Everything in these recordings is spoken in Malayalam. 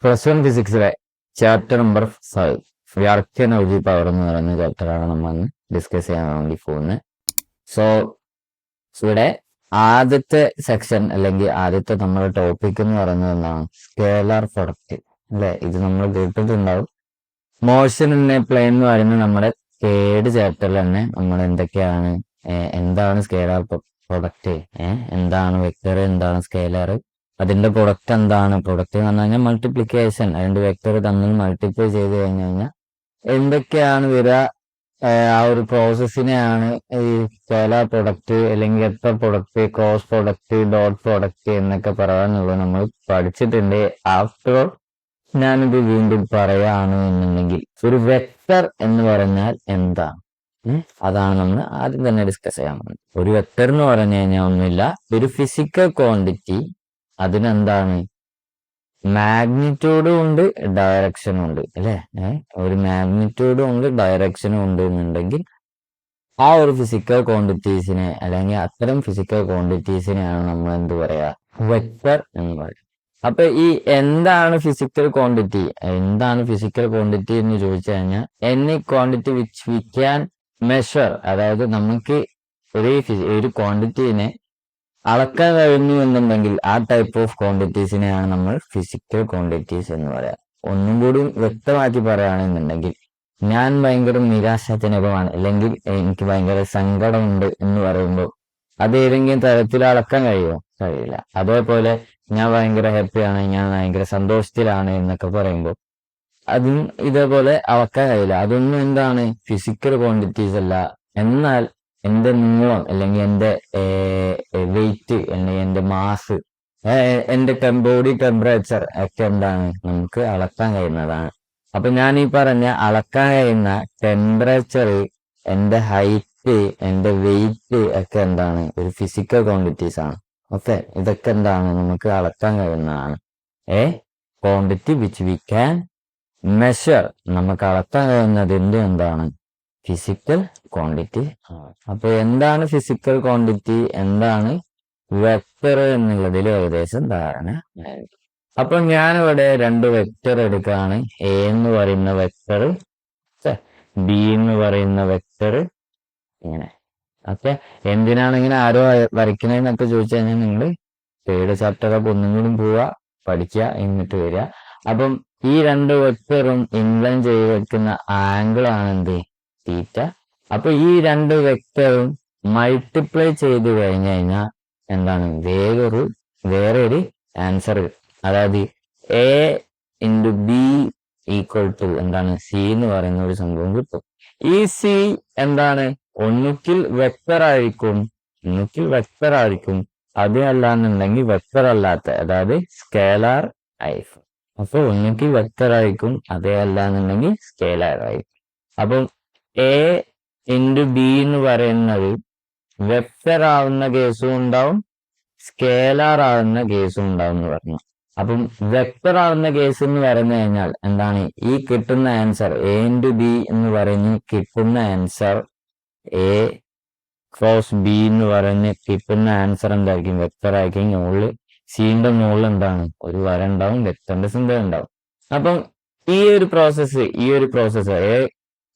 പ്ലസ് വൺ ഫിസിക്സിലെ chapter number 5 work energy power എന്ന് പറയുന്ന ചാപ്റ്ററാണ് നമ്മൾ ഡിസ്കസ് ചെയ്യാൻ വേണ്ടി പോകുന്നത്. സോ ഇവിടെ ആദ്യത്തെ സെക്ഷൻ അല്ലെങ്കിൽ ആദ്യത്തെ നമ്മുടെ ടോപ്പിക് എന്ന് പറയുന്നത് എന്താണ്? സ്കേലാർ പ്രൊഡക്റ്റ് അല്ലെ? ഇത് നമ്മൾ കേട്ടിട്ടുണ്ടാവും. മോഷൻ ഇൻ എ പ്ലെയിൻ എന്ന് പറയുന്നത് നമ്മുടെ തേർഡ് ചാപ്റ്ററിൽ തന്നെ നമ്മൾ എന്തൊക്കെയാണ്, എന്താണ് സ്കേലാർ പ്രൊഡക്റ്റ്, എന്താണ് വെക്ടർ, എന്താണ് സ്കേലാർ, അതിന്റെ പ്രൊഡക്റ്റ് എന്താണ്. പ്രൊഡക്റ്റ് എന്ന് പറഞ്ഞു കഴിഞ്ഞാൽ മൾട്ടിപ്ലിക്കേഷൻ, അതിന്റെ വെക്ടർ തമ്മിൽ മൾട്ടിപ്ലൈ ചെയ്ത് കഴിഞ്ഞു കഴിഞ്ഞാൽ എന്തൊക്കെയാണ് വരിക, ആ ഒരു പ്രോസസ്സിനെയാണ് ഈ സ്കേലാർ പ്രൊഡക്റ്റ് അല്ലെങ്കിൽ vector product, cross product, dot product എന്നൊക്കെ പറയാനുള്ളത് നമ്മൾ പഠിച്ചിട്ടുണ്ട്. ആഫ്റ്റർ ഞാനിത് വീണ്ടും പറയാണ് എന്നുണ്ടെങ്കിൽ ഒരു വെക്ടർ എന്ന് പറഞ്ഞാൽ എന്താണ്, അതാണ് നമ്മൾ ആദ്യം തന്നെ ഡിസ്കസ് ചെയ്യാൻ പോകുന്നത്. ഒരു വെക്ടർ എന്ന് പറഞ്ഞു കഴിഞ്ഞാൽ ഒന്നുമില്ല, ഒരു ഫിസിക്കൽ ക്വാണ്ടിറ്റി, അതിനെന്താണ് മാഗ്നിറ്റ്യൂഡും ഉണ്ട് ഡയറക്ഷനും ഉണ്ട് അല്ലെ? ഒരു മാഗ്നിറ്റ്യൂഡും ഉണ്ട് ഡയറക്ഷനും ഉണ്ട് എന്നുണ്ടെങ്കിൽ ആ ഒരു ഫിസിക്കൽ ക്വാണ്ടിറ്റീസിനെ അല്ലെങ്കിൽ അത്തരം ഫിസിക്കൽ ക്വാണ്ടിറ്റീസിനെയാണ് നമ്മൾ എന്ത് പറയാ, വെക്ടർ എന്ന് പറയും. അപ്പൊ ഈ എന്താണ് ഫിസിക്കൽ ക്വാണ്ടിറ്റി, എന്താണ് ഫിസിക്കൽ ക്വാണ്ടിറ്റി എന്ന് ചോദിച്ചു കഴിഞ്ഞാൽ any quantity which we can measure, അതായത് നമുക്ക് ഒരു ക്വാണ്ടിറ്റീനെ അളക്കാൻ കഴിഞ്ഞു എന്നുണ്ടെങ്കിൽ ആ ടൈപ്പ് ഓഫ് ക്വാണ്ടിറ്റീസിനെയാണ് നമ്മൾ ഫിസിക്കൽ ക്വാണ്ടിറ്റീസ് എന്ന് പറയാം. ഒന്നും കൂടി വ്യക്തമാക്കി പറയുകയാണെന്നുണ്ടെങ്കിൽ, ഞാൻ ഭയങ്കര നിരാശാജനകമാണ് അല്ലെങ്കിൽ എനിക്ക് ഭയങ്കര സങ്കടമുണ്ട് എന്ന് പറയുമ്പോൾ അത് ഏതെങ്കിലും തരത്തിൽ അളക്കാൻ കഴിയുമോ? കഴിയില്ല. അതേപോലെ ഞാൻ ഭയങ്കര ഹാപ്പിയാണ്, ഞാൻ ഭയങ്കര സന്തോഷത്തിലാണ് എന്നൊക്കെ പറയുമ്പോൾ അതും ഇതേപോലെ അളക്കാൻ കഴിയില്ല. അതൊന്നും എന്താണ് ഫിസിക്കൽ ക്വാണ്ടിറ്റീസ് അല്ല. എന്നാൽ എന്റെ നീളം അല്ലെങ്കിൽ എന്റെ വെയിറ്റ് അല്ലെങ്കിൽ എന്റെ മാസ്, എന്റെ ബോഡി ടെമ്പറേച്ചർ ഒക്കെ എന്താണ് നമുക്ക് അളക്കാൻ കഴിയുന്നതാണ്. അപ്പൊ ഞാൻ ഈ പറഞ്ഞ അളക്കാൻ കഴിയുന്ന ടെമ്പറേച്ചർ, എന്റെ ഹൈറ്റ്, എന്റെ വെയിറ്റ് ഒക്കെ എന്താണ് ഒരു ഫിസിക്കൽ ക്വാണ്ടിറ്റീസ് ആണ്. ഓക്കെ, ഇതൊക്കെ എന്താണ് നമുക്ക് അളക്കാൻ കഴിയുന്നതാണ്. Quantity which we can measure, നമുക്ക് അളക്കാൻ കഴിയുന്നതിന്റെ എന്താണ് ഫിസിക്കൽ ക്വാണ്ടിറ്റി. അപ്പൊ എന്താണ് ഫിസിക്കൽ ക്വാണ്ടിറ്റി, എന്താണ് വെക്ടർ എന്നുള്ളതിൽ ഏകദേശം ധാരണ. അപ്പൊ ഞാനിവിടെ രണ്ട് വെക്ടർ എടുക്കുകയാണ്. എ എന്ന് പറയുന്ന വെക്ടർ, ബി എന്ന് പറയുന്ന വെക്ടർ, ഇങ്ങനെ. ഓക്കെ, എന്തിനാണ് ഇങ്ങനെ ആരോ വരയ്ക്കണെന്നൊക്കെ ചോദിച്ചു കഴിഞ്ഞാൽ നിങ്ങൾ തേർഡ് ചാപ്റ്ററൊക്കെ ഒന്നും കൂടി പോവുക, പഠിക്കുക, എന്നിട്ട് വരിക. അപ്പം ഈ രണ്ട് വെക്ടറും ഇൻക്ലൈൻ ചെയ്ത് വെക്കുന്ന ആംഗിൾ ആണ് എന്ത്, തീറ്റ. അപ്പൊ ഈ രണ്ട് വെക്ടറും മൾട്ടിപ്ലൈ ചെയ്ത് കഴിഞ്ഞു കഴിഞ്ഞാൽ എന്താണ് വേറെ ഒരു ആൻസർ, അതായത് A into B equal to എന്താണ് സി എന്ന് പറയുന്ന ഒരു സംഭവം കിട്ടും. ഈ സി എന്താണ് ഒന്നുകിൽ വെക്ടർ ആയിരിക്കും, അത് അല്ലാന്നുണ്ടെങ്കിൽ വെക്ടർ അല്ലാത്ത, അതായത് സ്കേലാർ ആയിരിക്കും. അപ്പൊ ഒന്നുകിൽ വെക്ടർ ആയിരിക്കും, അതേ അല്ലാന്നുണ്ടെങ്കിൽ സ്കേലാർ ആയിരിക്കും. അപ്പം എ ഇൻറ്റു ബി എന്ന് പറയുന്നത് വെക്ടർ ആവുന്ന കേസും ഉണ്ടാവും, സ്കേലാർ ആവുന്ന കേസും ഉണ്ടാവും എന്ന് പറഞ്ഞു. അപ്പം വെക്ടർ ആവുന്ന കേസ് എന്ന് പറഞ്ഞു കഴിഞ്ഞാൽ എന്താണ്, ഈ കിട്ടുന്ന ആൻസർ എ ഇൻറ്റു ബി എന്ന് പറഞ്ഞ് കിട്ടുന്ന ആൻസർ, എ ക്രോസ് ബി എന്ന് പറഞ്ഞ് കിട്ടുന്ന ആൻസർ എന്തായിരിക്കും, വെക്ടർ ആയിരിക്കും. മുകളിൽ സിന്റെ മുകളിൽ എന്താണ് ഒരു വര ഉണ്ടാവും, വെക്ടറിന്റെ സിമ്പൽ ഉണ്ടാവും. അപ്പം ഈ ഒരു പ്രോസസ്സ് എ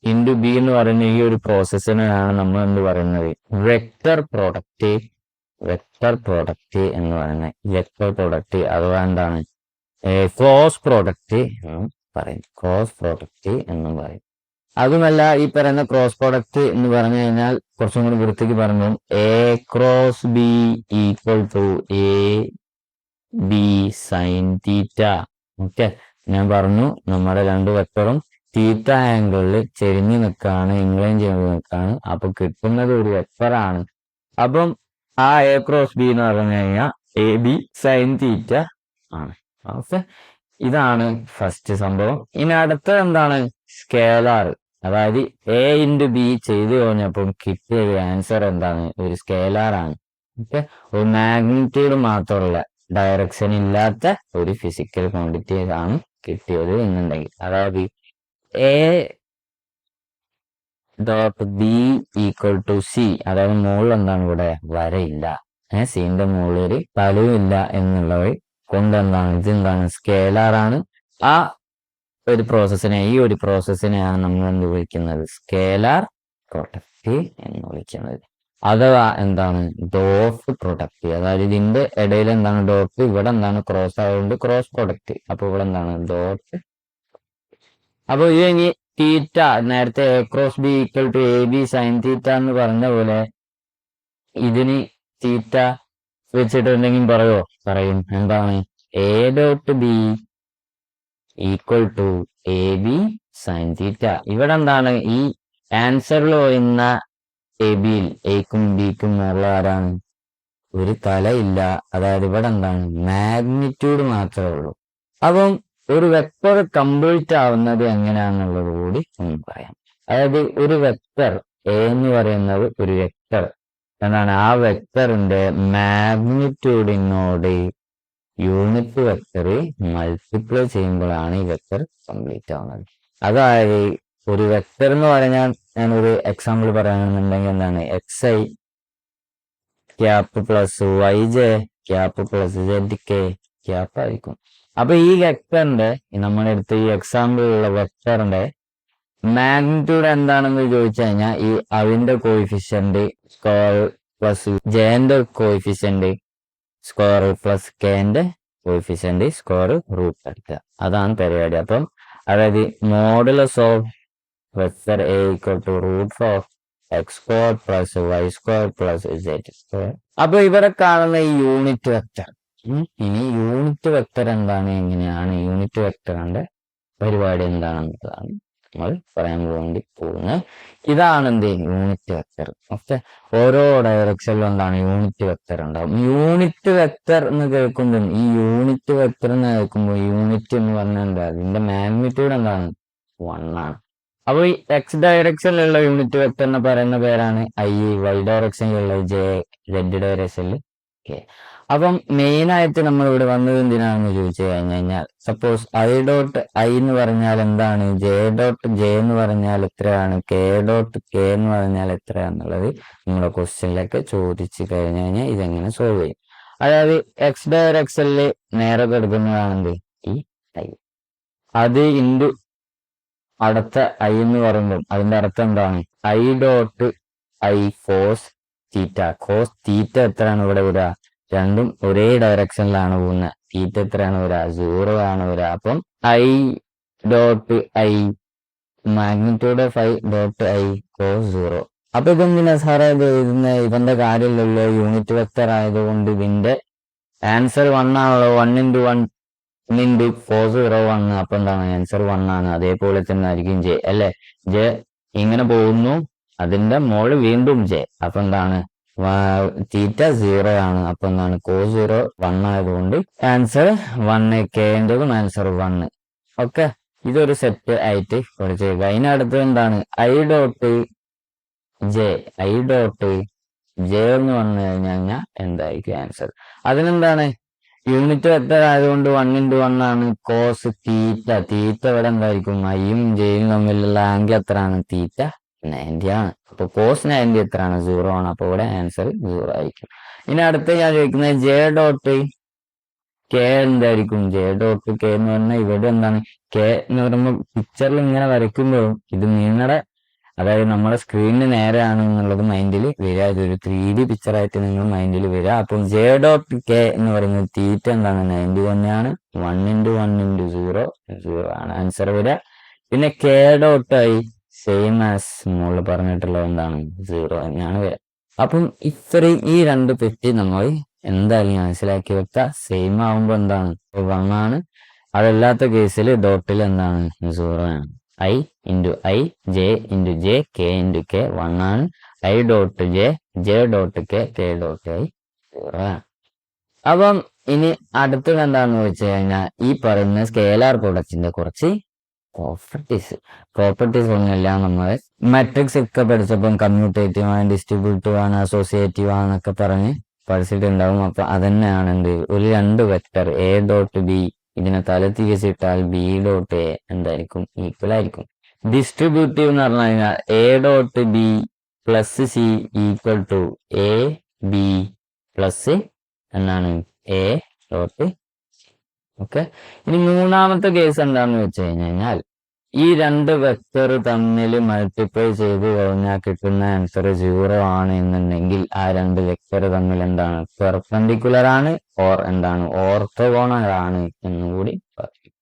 ഇൻറ്റു ബി എന്ന് പറയുന്ന ഈ ഒരു പ്രോസസ്സിനാണ് നമ്മൾ എന്ത് പറയുന്നത്, വെക്ടർ പ്രോഡക്റ്റ് എന്ന് പറയുന്നത്. വെക്ടർ പ്രോഡക്റ്റ് അഥവാ എന്താണ് ക്രോസ് പ്രോഡക്റ്റ് എന്നും പറയും. അതുമല്ല, ഈ പറയുന്ന ക്രോസ് പ്രോഡക്റ്റ് എന്ന് പറഞ്ഞു കഴിഞ്ഞാൽ കുറച്ചും കൂടി വൃത്തിക്ക് പറഞ്ഞു, A cross B equal to A B sine theta. Okay, ഞാൻ പറഞ്ഞു നമ്മുടെ രണ്ട് വെക്ടറും തീറ്റ ആംഗിളിൽ ചെരിഞ്ഞു നിൽക്കാണ്, ഇൻക്ലൈൻ ചെയ്ത് നിൽക്കാണ്. അപ്പൊ കിട്ടുന്നത് ഒരു വെക്ടറാണ്. അപ്പം ആ എ ക്രോസ് ബി എന്ന് പറഞ്ഞു കഴിഞ്ഞാൽ എ ബി സൈൻ തീറ്റ ആണ്. ഓക്കെ, ഇതാണ് ഫസ്റ്റ് സംഭവം. ഇനി അടുത്തത് എന്താണ്, സ്കേലാർ. അതായത് എ ഇൻറ്റു ബി ചെയ്തു കഴിഞ്ഞപ്പം കിട്ടിയ ഒരു ആൻസർ എന്താണ്, ഒരു സ്കേലാർ ആണ്. ഓക്കെ, ഒരു മാഗ്നിറ്റ്യൂഡ് മാത്രമുള്ള ഡയറക്ഷൻ ഇല്ലാത്ത ഒരു ഫിസിക്കൽ ക്വാണ്ടിറ്റി ആണ് കിട്ടിയത് എന്നുണ്ടെങ്കിൽ, അതായത് A dot B equal to C, അതായത് മുകളിൽ എന്താണ് ഇവിടെ വരയില്ല, സിന്റെ മുകളിൽ ഒരു തലവും ഇല്ല എന്നുള്ളത് കൊണ്ട് എന്താണ് ഇതെന്താണ് സ്കേലാർ ആണ്. ആ ഒരു പ്രോസസ്സിനെ ഈ ഒരു പ്രോസസ്സിനെയാണ് നമ്മൾ എന്ത് വിളിക്കുന്നത് സ്കേലാർ പ്രൊഡക്റ്റ് എന്ന് വിളിക്കുന്നത്. അഥവാ എന്താണ് ഡോട്ട് പ്രൊഡക്റ്റ്. അതായത് ഇതിന്റെ ഇടയിൽ എന്താണ് ഡോട്ട്, ഇവിടെ എന്താണ് ക്രോസ് ആയതുകൊണ്ട് ക്രോസ് പ്രൊഡക്റ്റ്. അപ്പൊ ഇവിടെ എന്താണ് ഡോട്ട്. അപ്പൊ ഇത് ഇനി തീറ്റ നേരത്തെ A cross B equal to A B sine theta എന്ന് പറഞ്ഞ പോലെ ഇതിന് തീറ്റ വെച്ചിട്ട് എന്തെങ്കിലും പറയും. എന്താണ് A dot B equal to A B sine theta. ഇവിടെ എന്താണ് ഈ ആൻസറിൽ വരുന്ന എ ബിയിൽ എക്കും ബിക്കും ഉള്ള ആരാണ്? ഒരു തലയില്ല. അതായത് ഇവിടെ എന്താണ് മാഗ്നിറ്റ്യൂഡ് മാത്രമേ ഉള്ളൂ. അപ്പം ഒരു വെക്ടർ കംപ്ലീറ്റ് ആവുന്നത് എങ്ങനെയാണെന്നുള്ളത് കൂടി ഒന്ന് പറയാം. അതായത് ഒരു വെക്ടർ എ എന്ന് പറയുന്നത് ഒരു വെക്ടർ എന്താണ് ആ വെക്ടറിന്റെ മാഗ്നിറ്റ്യൂഡിനോട് യൂണിറ്റ് വെക്ടർ മൾട്ടിപ്ലൈ ചെയ്യുമ്പോഴാണ് ഈ വെക്ടർ കംപ്ലീറ്റ് ആവുന്നത്. അതായത് ഒരു വെക്ടർ എന്ന് പറഞ്ഞാൽ ഞാനൊരു എക്സാമ്പിൾ പറയുകയാണെന്നുണ്ടെങ്കിൽ എന്താണ് X I cap plus Y J cap plus Z K cap ആയിരിക്കും. അപ്പൊ ഈ വെക്ടറിന്റെ നമ്മുടെ അടുത്ത് ഈ എക്സാമ്പിളിലുള്ള വെക്ടറിന്റെ മാഗ്നിറ്റ്യൂഡ് എന്താണെന്ന് ചോദിച്ചു കഴിഞ്ഞാൽ ഈ അതിന്റെ കോയിഫിഷ്യന്റ് സ്ക്വയർ പ്ലസ് ജെന്റെ കോയിഫിഷ്യന്റ് സ്ക്വയർ പ്ലസ് കെന്റെ കോയിഫിഷ്യന്റ് സ്ക്വയർ റൂട്ട് എടുക്കുക. അതാണ് പരിപാടി. അപ്പം അതായത് modulus of vector A equal to root of x square plus y square plus z square. അപ്പൊ ഇവിടെ കാണുന്ന ഈ യൂണിറ്റ് വെക്ടർ, ഇനി യൂണിറ്റ് വെക്ടർ എന്താണ്, എങ്ങനെയാണ് യൂണിറ്റ് വെക്ടറിന്റെ പരിപാടി എന്താണെന്നുള്ളതാണ് നമ്മൾ പറയാൻ വേണ്ടി പോകുന്നത്. ഇതാണ് എന്ത് യൂണിറ്റ് വെക്ടർ. ഓക്കെ, ഓരോ ഡയറക്ഷനിലും എന്താണ് യൂണിറ്റ് വെക്ടർ ഉണ്ടാവും. യൂണിറ്റ് വെക്ടർ എന്ന് കേൾക്കുമ്പോൾ ഈ യൂണിറ്റ് വെക്ടർ എന്ന് കേൾക്കുമ്പോൾ യൂണിറ്റ് എന്ന് പറഞ്ഞാൽ എന്താ, അതിന്റെ മാഗ്നിറ്റ്യൂഡ് എന്താണ് 1 ആണ്. അപ്പൊ ഈ എക്സ് ഡയറക്ഷനിലുള്ള യൂണിറ്റ് വെക്ടർ എന്ന് പറയുന്ന പേരാണ് ഐ, വൈ ഡയറക്ഷനിലുള്ള ജെ, സെഡ് ഡയറക്ഷനിൽ കെ. അപ്പം മെയിൻ ആയിട്ട് നമ്മൾ ഇവിടെ വന്നത് എന്തിനാണെന്ന് ചോദിച്ചു കഴിഞ്ഞാൽ സപ്പോസ് ഐ ഡോട്ട് ഐ എന്ന് പറഞ്ഞാൽ എന്താണ്, ജെ ഡോട്ട് ജെ എന്ന് പറഞ്ഞാൽ എത്രയാണ്, കെ ഡോട്ട് കെ എന്ന് പറഞ്ഞാൽ എത്രയാന്നുള്ളത് നമ്മുടെ ക്വസ്റ്റ്യനിലൊക്കെ ചോദിച്ചു കഴിഞ്ഞു കഴിഞ്ഞാൽ ഇതെങ്ങനെ സോൾവ് ചെയ്യും. അതായത് എക്സ് ഡയറക്ഷനിൽ നേരെ കിടക്കുന്നതാണെങ്കിൽ ഈ ഐ, അത് ഇൻറ്റു അടുത്ത ഐ എന്ന് പറയുമ്പോൾ അതിന്റെ അർത്ഥം എന്താണ്, I dot I cos theta. Cos theta എത്രയാണ് ഇവിടെ വരിക, രണ്ടും ഒരേ ഡയറക്ഷനിലാണ് പോകുന്നത്. തീറ്റ എത്രയാണ് വരിക, 0 ആണ് വരിക. അപ്പം I dot I magnitude of I dot I cos 0. അപ്പൊ ഇതെന്തിനാ സാറേ ഇത് എഴുതുന്നത്, ഇവന്റെ കാര്യമില്ലല്ലോ, യൂണിറ്റ് വെക്ടർ ആയതുകൊണ്ട് ഇതിന്റെ ആൻസർ 1 ആണല്ലോ. 1 × 1 ഇൻറ്റു 401. അപ്പൊ എന്താണ് ആൻസർ 1 ആണ്. അതേപോലെ തന്നെ ആയിരിക്കും ജെ അല്ലെ, ജെ ഇങ്ങനെ പോകുന്നു, അതിന്റെ മോള് വീണ്ടും ജെ. അപ്പൊ എന്താണ് തീറ്റ 0 ആണ്. അപ്പൊ എന്താണ് കോസ് 0 1 ആയതുകൊണ്ട് ആൻസർ 1, കെന്റെതും ആൻസർ 1. ഓക്കെ, ഇതൊരു സെറ്റ് ആയിട്ട് പഠിച്ചേക്കുക. അതിനടുത്ത് എന്താണ് I dot J, I dot J എന്ന് പറഞ്ഞു കഴിഞ്ഞാൽ എന്തായിരിക്കും ആൻസർ. അതിനെന്താണ് യൂണിറ്റ് വെക്ടർ ആയതുകൊണ്ട് 1 × 1 ആണ്. കോസ് തീറ്റ, തീറ്റ ഇവിടെ എന്തായിരിക്കും, ഐയും ജെയും തമ്മിലുള്ള ആംഗിൾ എത്രയാണ്, തീറ്റ 90 ആണ്. അപ്പൊ കോസ് 90 എത്രയാണ്, 0 ആണ്. അപ്പൊ ഇവിടെ ആൻസർ 0 ആയിരിക്കും. ഇനി അടുത്ത ഞാൻ ചോദിക്കുന്നത് ജെ ഡോട്ട് കെ എന്തായിരിക്കും. ജെ ഡോട്ട് കെ എന്ന് പറഞ്ഞാൽ ഇവിടെ എന്താണ്, കെ എന്ന് പറയുമ്പോൾ പിക്ചറിൽ ഇങ്ങനെ വരയ്ക്കുമ്പോൾ ഇത് നിങ്ങളുടെ അതായത് നമ്മുടെ സ്ക്രീനിന് നേരെയാണ് എന്നുള്ളത് മൈൻഡിൽ വരിക. ഇതൊരു 3D പിക്ചറായിട്ട് നിങ്ങൾ മൈൻഡിൽ വരിക. അപ്പം ജെ ഡോട്ട് കെ എന്ന് പറയുന്നത് തീറ്റ എന്താണ് 91 ആണ്. 1 × 1 × 0 0 ആണ് ആൻസർ വരിക. പിന്നെ K dot I same as മുകളിൽ പറഞ്ഞിട്ടുള്ളത് എന്താണ് 0 തന്നെയാണ് വരിക. അപ്പം ഇത്രയും ഈ രണ്ട് പെറ്റി നമ്മൾ എന്തായാലും മനസ്സിലാക്കി വെക്കുക. സെയിം ആവുമ്പോൾ എന്താണ് 1 ആണ്. അതല്ലാത്ത കേസിൽ ഡോട്ടിൽ എന്താണ് 0 ആണ്. I × I, J × J, K × K 1 ആണ്. I dot J, J dot K, K dot I 0 ആണ്. അപ്പം ഇനി അടുത്തത് എന്താണെന്ന് വെച്ച് കഴിഞ്ഞാൽ ഈ പറയുന്ന സ്കേലാർ പ്രൊഡക്റ്റിന്റെ കുറച്ച് പ്രോപ്പർട്ടീസ് ഒന്നുമില്ല. നമ്മൾ മാട്രിക്സ് ഒക്കെ പഠിച്ചപ്പം കമ്മ്യൂട്ടേറ്റീവ് ആണ്, ഡിസ്ട്രിബ്യൂട്ടീവ് ആണ്, അസോസിയേറ്റീവ് ആണെന്നൊക്കെ പറഞ്ഞ് പഠിച്ചിട്ടുണ്ടാവും. അപ്പൊ അതന്നെയാണ് എന്ത്, ഒരു രണ്ട് വെക്ടർ എ ഡോട്ട് ബി ഇതിനെ തല തിരിച്ചിട്ടാൽ ബി ഡോട്ട് എ എന്തായിരിക്കും, ഈക്വൽ ആയിരിക്കും. ഡിസ്ട്രിബ്യൂട്ടീവ് എന്ന് പറഞ്ഞു കഴിഞ്ഞാൽ A dot B plus C equal to A B plus എന്നാണ് എ ഡോട്ട്. ഓക്കെ. ഇനി മൂന്നാമത്തെ കേസ് എന്താണെന്ന് വെച്ച് കഴിഞ്ഞാൽ ഈ രണ്ട് വെക്ടർ തമ്മിൽ മൾട്ടിപ്ലൈ ചെയ്ത് കഴിഞ്ഞാൽ കിട്ടുന്ന ആൻസർ 0 ആണ് എന്നുണ്ടെങ്കിൽ ആ രണ്ട് വെക്ടർ തമ്മിൽ എന്താണ് പെർപെൻഡിക്കുലർ ആണ് ഓർ എന്താണ് ഓർത്തോഗോണൽ ആണ് എന്നുകൂടി പറയും.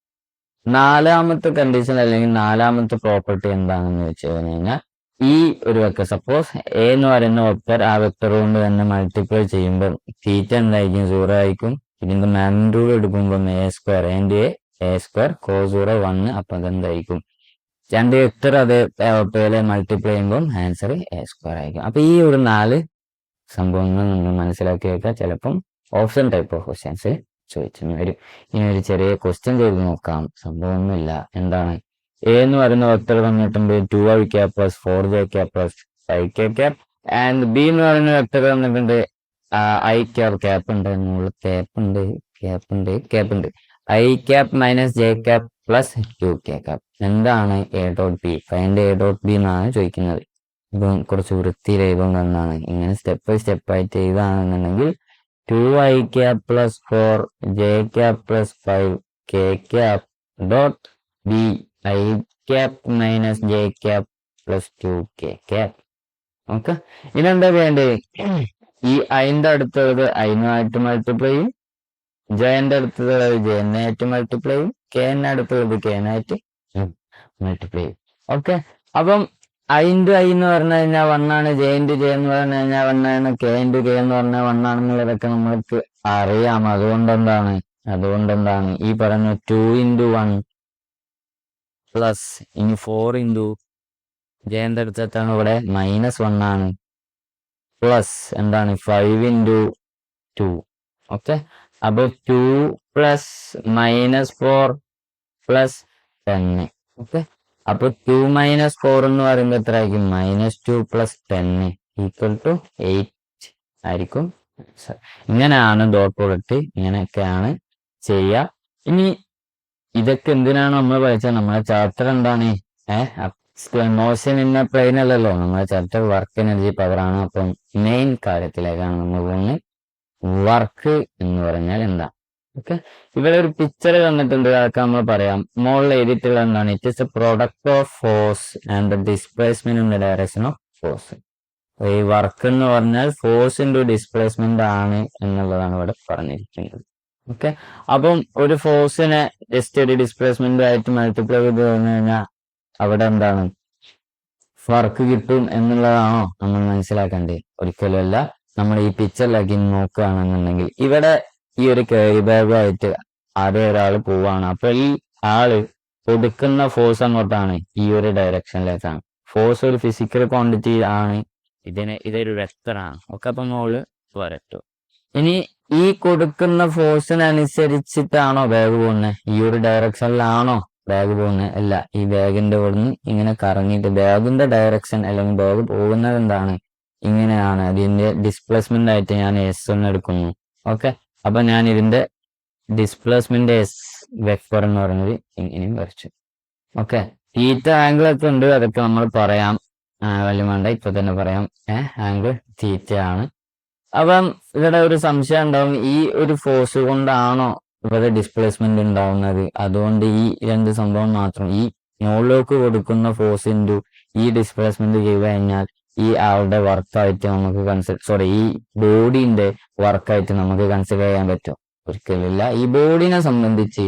നാലാമത്തെ കണ്ടീഷൻ അല്ലെങ്കിൽ നാലാമത്തെ പ്രോപ്പർട്ടി എന്താണെന്ന് വെച്ച് കഴിഞ്ഞാൽ ഈ ഒരു വെക്ടർ സപ്പോസ് എ എന്ന് പറയുന്ന വെക്ടർ ആ വെക്ടർ കൊണ്ട് തന്നെ മൾട്ടിപ്ലൈ ചെയ്യുമ്പോൾ തീറ്റ എന്തായിരിക്കും 0 ആയിരിക്കും. ഇതിന്റെ മാഗ്നിറ്റ്യൂഡ് എടുക്കുമ്പോൾ എ സ്ക്വയർ കോസ് 0 1 അപ്പൊ അതെന്തായിരിക്കും രണ്ട് വെക്ടർ അത് പോലെ മൾട്ടിപ്ലൈ ചെയ്യുമ്പോൾ ആൻസർ എ സ്ക്വയർ ആയിരിക്കും. അപ്പൊ ഈ ഒരു 4 സംഭവങ്ങൾ നമ്മൾ മനസ്സിലാക്കി വെക്കുക. ചിലപ്പം ഓപ്ഷൻ ടൈപ്പ് ഓഫ് ക്വസ്റ്റ്യൻസ് ചോദിച്ചു വരും. ഇനി ഒരു ചെറിയ ക്വസ്റ്റ്യൻ ചെയ്ത് നോക്കാം. സംഭവമൊന്നുമില്ല. എന്താണ് എ എന്ന് പറയുന്ന വെക്ടർ തന്നിട്ടുണ്ട് 2i cap plus 4j cap plus 5k cap and B എന്ന് പറയുന്ന വെക്ടർ തന്നിട്ടുണ്ട് ഐ ക്യാപ് ഉണ്ട് i cap minus j cap plus 2k cap. എന്താണ് A dot B? Find A dot B എന്നാണ് ചോദിക്കുന്നത്. ഇപ്പം കുറച്ച് വൃത്തിയിൽ എഴുതുന്നതാണ്. ഇങ്ങനെ സ്റ്റെപ്പ് ബൈ സ്റ്റെപ്പ് ആയിട്ട് എഴുതാണെന്നുണ്ടെങ്കിൽ 2i cap plus 4j cap plus 5k cap dot B I cap minus j cap plus 2k cap. Okay. ഇതെന്താ വേണ്ടത്? ഈ ഐന്റെ അടുത്തുള്ളത് ഐനുമായിട്ട് മൾട്ടിപ്ലൈ ചെയ്യും, ജെന്റെ അടുത്തുള്ളത് ജെന്നായിട്ട് മൾട്ടിപ്ലൈ ചെയ്യും, കെന്റെ അടുത്തുള്ളത് കെനായിട്ട് മൾട്ടിപ്ലൈ ചെയ്യും. ഓക്കെ. അപ്പം ഐ ഇൻറ്റു ഐ എന്ന് പറഞ്ഞു കഴിഞ്ഞാൽ 1 ആണ്, ജെ ഇൻറ്റു ജെ എന്ന് പറഞ്ഞു കഴിഞ്ഞാൽ 1 ആണ്, കെ ഇൻറ്റു കെ എന്ന് പറഞ്ഞാൽ 1 ആണെന്നുള്ളതൊക്കെ നമ്മൾക്ക് അറിയാം. അതുകൊണ്ടെന്താണ് ഈ പറഞ്ഞ 2 ഇൻറ്റു 1 പ്ലസ് ഇനി 4 ഇൻറ്റു ജെന്റെ അടുത്തെത്താണ് ഇവിടെ -1 ആണ് പ്ലസ് എന്താണ് 5 ഇൻറ്റു 2. ഓക്കെ. അപ്പൊ 2 പ്ലസ് -4 പ്ലസ് 10. ഓക്കെ. അപ്പൊ 2 - 4 എന്ന് പറയുമ്പോൾ എത്ര ആയിരിക്കും? -2 പ്ലസ് 10 ഈക്വൽ ടു 8 ആയിരിക്കും. ഇങ്ങനെയാണ് ഡോട്ട് പ്രോഡക്റ്റ്, ഇങ്ങനെയൊക്കെയാണ് ചെയ്യുക. ഇനി ഇതൊക്കെ എന്തിനാണ് നമ്മൾ പഠിച്ചത്? നമ്മളെ ചാപ്റ്റർ എന്താണ്? മോഷൻ ഇന്ന പ്ലെയിൻ അല്ലല്ലോ, നമ്മളെ ചാപ്റ്റർ വർക്ക് എനർജി പവർ ആണ്. അപ്പം മെയിൻ കാര്യത്തിലേക്കാണ് നമ്മൾ പോകുന്നത്. വർക്ക് എന്ന് പറഞ്ഞാൽ എന്താ? ഓക്കെ. ഇവിടെ ഒരു പിക്ചർ തന്നിട്ടുണ്ട്, അതൊക്കെ നമ്മൾ പറയാം. മുകളിൽ എഴുതിയിട്ടുള്ള എന്താണ്? It is A product of force and the displacement in the direction of force. ഈ വർക്ക് എന്ന് പറഞ്ഞാൽ ഫോഴ്സ് ഇൻറ്റു ഡിസ്പ്ലേസ്മെന്റ് ആണ് എന്നുള്ളതാണ് ഇവിടെ പറഞ്ഞിരിക്കുന്നത്. ഓക്കെ. അപ്പം ഒരു ഫോഴ്സിനെ ജസ്റ്റ് ഒരു ഡിസ്പ്ലേസ്മെന്റ് ആയിട്ട് മൾട്ടിപ്ലൈ ചെയ്ത് കഴിഞ്ഞു കഴിഞ്ഞാൽ അവിടെ എന്താണ് വർക്ക് കിട്ടും എന്നുള്ളതാണോ നമ്മൾ മനസ്സിലാക്കേണ്ടത്? ഒരിക്കലും അല്ല. നമ്മൾ ഈ പിക്ചറിലാക്കി നോക്കുകയാണെന്നുണ്ടെങ്കിൽ ഇവിടെ ഈ ഒരു ക്യാരി ബാഗായിട്ട് ആരോ ഒരാൾ പോവാണ്. അപ്പൊ ഈ ആള് കൊടുക്കുന്ന ഫോഴ്സ് അങ്ങോട്ടാണ്, ഈ ഒരു ഡയറക്ഷനിലേക്കാണ്. ഫോഴ്സ് ഒരു ഫിസിക്കൽ ക്വാണ്ടിറ്റി ആണ്, ഇതൊരു വെക്ടറാണ്. ഒക്കെ അപ്പൊ മോള് വരട്ടു. ഇനി ഈ കൊടുക്കുന്ന ഫോഴ്സിനനുസരിച്ചിട്ടാണോ ബാഗ് പോകുന്നത്? ഈ ഒരു ഡയറക്ഷനിലാണോ ബാഗ് പോകുന്നത്? അല്ല. ഈ ബാഗിന്റെ ഇവിടുന്ന് ഇങ്ങനെ കറങ്ങിയിട്ട് ബാഗിന്റെ ഡയറക്ഷൻ അല്ലെങ്കിൽ ബാഗ് പോകുന്നത് എന്താണ്? ഇങ്ങനെയാണ്. അതിന്റെ ഡിസ്പ്ലേസ്മെന്റ് ആയിട്ട് ഞാൻ എസ് എന്ന് എടുക്കുന്നു. ഓക്കെ. അപ്പൊ ഞാൻ ഇതിന്റെ ഡിസ്പ്ലേസ്മെന്റ് എസ് വെക്ടർ എന്ന് പറയുന്നത് ഇങ്ങനെയും വരച്ചു. ഓക്കെ. തീറ്റ ആംഗിൾ ഒക്കെ ഉണ്ട്, അതൊക്കെ നമ്മൾ പറയാം. വലിയ വേണ്ട, ഇപ്പൊ തന്നെ പറയാം. ആംഗിൾ തീറ്റ ആണ്. അപ്പം ഇവിടെ ഒരു സംശയം ഉണ്ടാവും, ഈ ഒരു ഫോഴ്സ് കൊണ്ടാണോ ഇവിടെ ഡിസ്പ്ലേസ്മെന്റ് ഉണ്ടാവുന്നത്? അതുകൊണ്ട് ഈ രണ്ട് സംഭവം മാത്രം, ഈ മുകളിലേക്ക് കൊടുക്കുന്ന ഫോഴ്സ് ഇൻറ്റു ഈ ഡിസ്പ്ലേസ്മെന്റ് ചെയ്ത് കഴിഞ്ഞാൽ ഈ ആളുടെ വർക്കായിട്ട് നമുക്ക് ഈ ബോഡിന്റെ വർക്കായിട്ട് നമുക്ക് കൺസിഡർ ചെയ്യാൻ പറ്റും? ഒരിക്കലില്ല. ഈ ബോഡിനെ സംബന്ധിച്ച്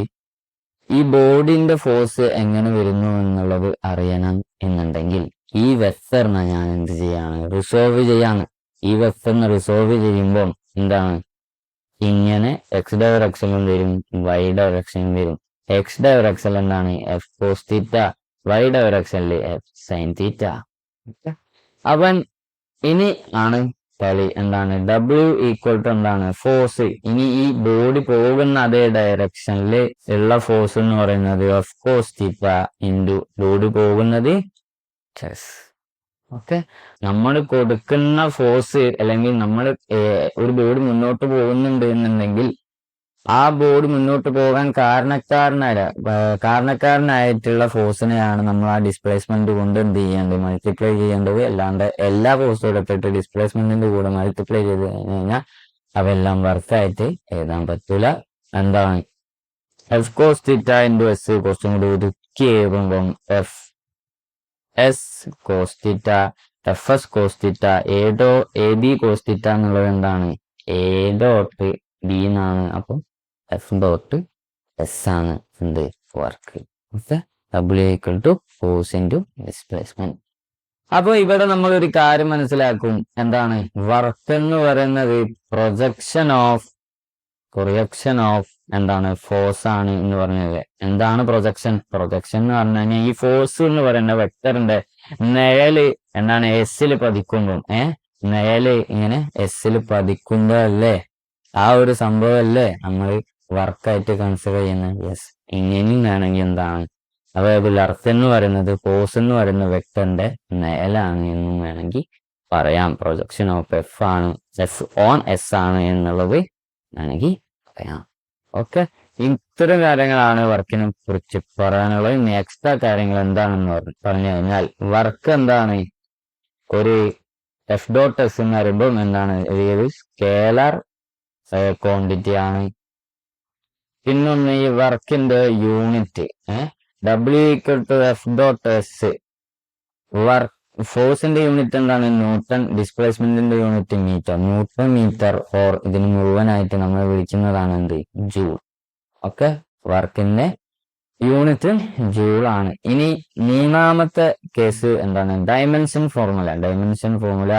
ഈ ബോഡിന്റെ ഫോഴ്സ് എങ്ങനെ വരുന്നു എന്നുള്ളത് അറിയണം എന്നുണ്ടെങ്കിൽ ഈ വെക്ടറിനെ ഞാൻ എന്ത് ചെയ്യാണ്? റിസോൾവ് ചെയ്യാണ്. ഈ വെക്ടറിനെ റിസോൾവ് ചെയ്യുമ്പോൾ എന്താണ്? ഇങ്ങനെ എക്സ് ഡയറക്ഷനിലും വരും, വൈ ഡയറക്ഷനിലും വരും. എക്സ് ഡയറക്ഷൻ എന്താണ്? എഫ് കോസ് തീറ്റ, വൈ ഡയറക്ഷനിൽ എഫ് സൈൻ തീറ്റ. അവൻ ഇനി ആണ് കളി. എന്താണ്? ഡബ്ല്യു ഈക്വൽ ടു എന്താണ്? ഫോഴ്സ്. ഇനി ഈ ബോഡി പോകുന്ന അതേ ഡയറക്ഷനിൽ ഉള്ള ഫോഴ്സ് എന്ന് പറയുന്നത് F cos theta into body പോകുന്നത് ചെസ്. ഓക്കെ. നമ്മൾ കൊടുക്കുന്ന ഫോഴ്സ് അല്ലെങ്കിൽ നമ്മൾ ഒരു ബോഡി മുന്നോട്ട് പോകുന്നുണ്ട് എന്നുണ്ടെങ്കിൽ ആ ബോഡി മുന്നോട്ട് പോകാൻ കാരണക്കാരനായിട്ടുള്ള ഫോഴ്സിനെയാണ് നമ്മൾ ആ ഡിസ്പ്ലേസ്മെന്റ് കൊണ്ട് എന്ത് ചെയ്യേണ്ടത്? മൾട്ടിപ്ലൈ ചെയ്യേണ്ടത്. അല്ലാണ്ട് എല്ലാ ഫോഴ്സും എടുത്തിട്ട് ഡിസ്പ്ലേസ്മെന്റിന്റെ കൂടെ മൾട്ടിപ്ലൈ ചെയ്ത് കഴിഞ്ഞാൽ അവെല്ലാം വർക്കായിട്ട് എഴുതാൻ പറ്റൂല. എന്താണ്? F cos theta into S കോസ്റ്റും കൂടി ഒതുക്കി എഴുതുമ്പം F S cos theta F S cos theta A B cos theta എന്നുള്ളത് എന്താണ് എ ഡോട്ട് ബി എന്നാണ്. അപ്പം എഫ് ഡോട്ട് എസ് ആണ് എന്ത് work. Okay, W equal to force into displacement. അപ്പൊ ഇവിടെ നമ്മൾ ഒരു കാര്യം മനസ്സിലാക്കും, എന്താണ് വർക്ക് എന്ന് പറയുന്നത് പ്രൊജക്ഷൻ ഓഫ് എന്താണ് ഫോഴ്സ് ആണ് എന്ന് പറഞ്ഞത്. എന്താണ് പ്രൊജക്ഷൻ എന്ന് പറഞ്ഞു കഴിഞ്ഞാൽ ഈ ഫോഴ്സ് എന്ന് പറയുന്ന വെക്ടറിന്റെ നിഴല് എന്താണ് എസ്സിൽ പതിക്കുമ്പോൾ നിഴല് ഇങ്ങനെ എസ്സിൽ പതിക്കുന്നതല്ലേ, ആ ഒരു സംഭവമല്ലേ നമ്മൾ വർക്കായിട്ട് കൺസിഡർ ചെയ്യുന്നത്. യെസ്, ഇങ്ങനെയും വേണമെങ്കിൽ എന്താണ് അതേപോലെ അർത്ഥം എന്ന് പറയുന്നത് ഫോഴ്സ് എന്ന് പറയുന്ന വെക്ടറിന്റെ നിഴലാണ് എന്നും വേണമെങ്കിൽ പറയാം. പ്രൊജക്ഷൻ ഓഫ് എഫ് ആണ്, എഫ് ഓൺ എസ് ആണ് എന്നുള്ളത് വേണമെങ്കിൽ പറയാം. ഓക്കെ, ഇത്തരം കാര്യങ്ങളാണ് വർക്കിനെ കുറിച്ച് പറയാനുള്ളത്. ഇനി എക്സ്ട്രാ കാര്യങ്ങൾ എന്താണെന്ന് പറഞ്ഞു കഴിഞ്ഞാൽ വർക്ക് എന്താണ് ഒരു എഫ് ഡോട്ട് എസ് എന്ന് പറയുമ്പോൾ എന്താണ് ഒരു സ്കേലാർ ക്വാണ്ടിറ്റി ആണ്. പിന്നൊന്ന് ഈ വർക്കിന്റെ unit W equal to F dot S. Work ഫോഴ്സിന്റെ യൂണിറ്റ് എന്താണ് ന്യൂട്ടൺ, ഡിസ്പ്ലേസ്മെന്റിന്റെ unit metre, newton metre or ഇതിന് മുഴുവനായിട്ട് നമ്മൾ വിളിക്കുന്നതാണ് എന്ത് ജൂൾ. ഓക്കെ, വർക്കിന്റെ യൂണിറ്റ് ജൂൾ ആണ്. ഇനി മൂന്നാമത്തെ കേസ് എന്താണ് ഡയമെൻഷൻ ഫോർമുല.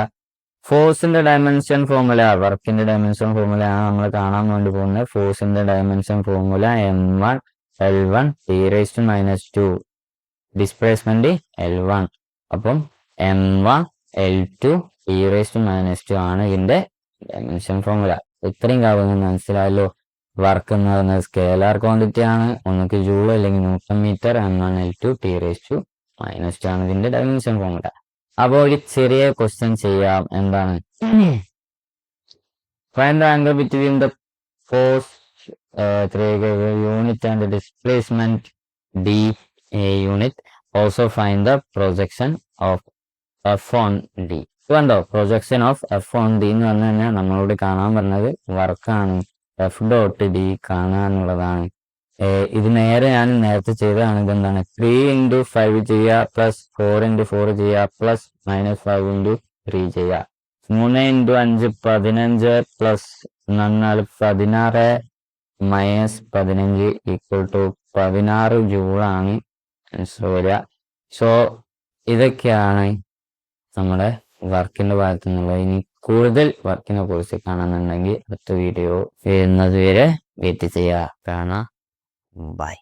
ഫോഴ്സിന്റെ ഡയമെൻഷൻ ഫോർമുല വർക്കിന്റെ ഡയമെൻഷൻ ഫോർമുല ആണ് നമ്മൾ കാണാൻ വേണ്ടി പോകുന്നത്. ഫോഴ്സിന്റെ dimension formula M1 L1 T⁻², displacement L1. അപ്പം M1 L2 T⁻² ആണ് ഇതിന്റെ ഡയമെൻഷൻ ഫോർമുല. ഇത്രയും കാര്യങ്ങൾ മനസ്സിലായല്ലോ. വർക്ക് എന്ന് പറയുന്നത് സ്കേലാർ ക്വാണ്ടിറ്റി ആണ്, ഒന്നുകിൽ ജൂൾ അല്ലെങ്കിൽ newton metre. M1 L2 T⁻² ആണ് ഇതിന്റെ ഡയമെൻഷൻ ഫോർമുല. അപ്പോൾ ഒരു ചെറിയ ക്വസ്റ്റ്യൻ ചെയ്യാം, എന്താണ് find the angle between the force unit and displacement D unit. Also find the projection of F on D. കണ്ടോ, projection of F on D എന്ന് പറഞ്ഞു കഴിഞ്ഞാൽ നമ്മളോട് കാണാൻ പറഞ്ഞത് വർക്കാണ്, എഫ് ഡോട്ട് ഡി കാണാനുള്ളതാണ്. ഇത് ഞാൻ നേരത്തെ ചെയ്തതാണ്. ഇതെന്താണ് 3 × 5 ചെയ്യുക പ്ലസ് 4 × 4 ചെയ്യുക പ്ലസ് -5 × 3 ചെയ്യുക. 3 × 5 15 പ്ലസ് 16 -15 ഈക്വൽ ടു 16 ജൂളാണ് വരിക. സോ ഇതൊക്കെയാണ് നമ്മുടെ വർക്കിന്റെ ഭാഗത്തു നിന്നുള്ളത്. ഇനി കൂടുതൽ വർക്കിനെ കുറിച്ച് കാണുന്നുണ്ടെങ്കിൽ അടുത്ത വീഡിയോ വരുന്നത് വരെ വെയിറ്റ് ചെയ്യുക. കാണാം. Bye.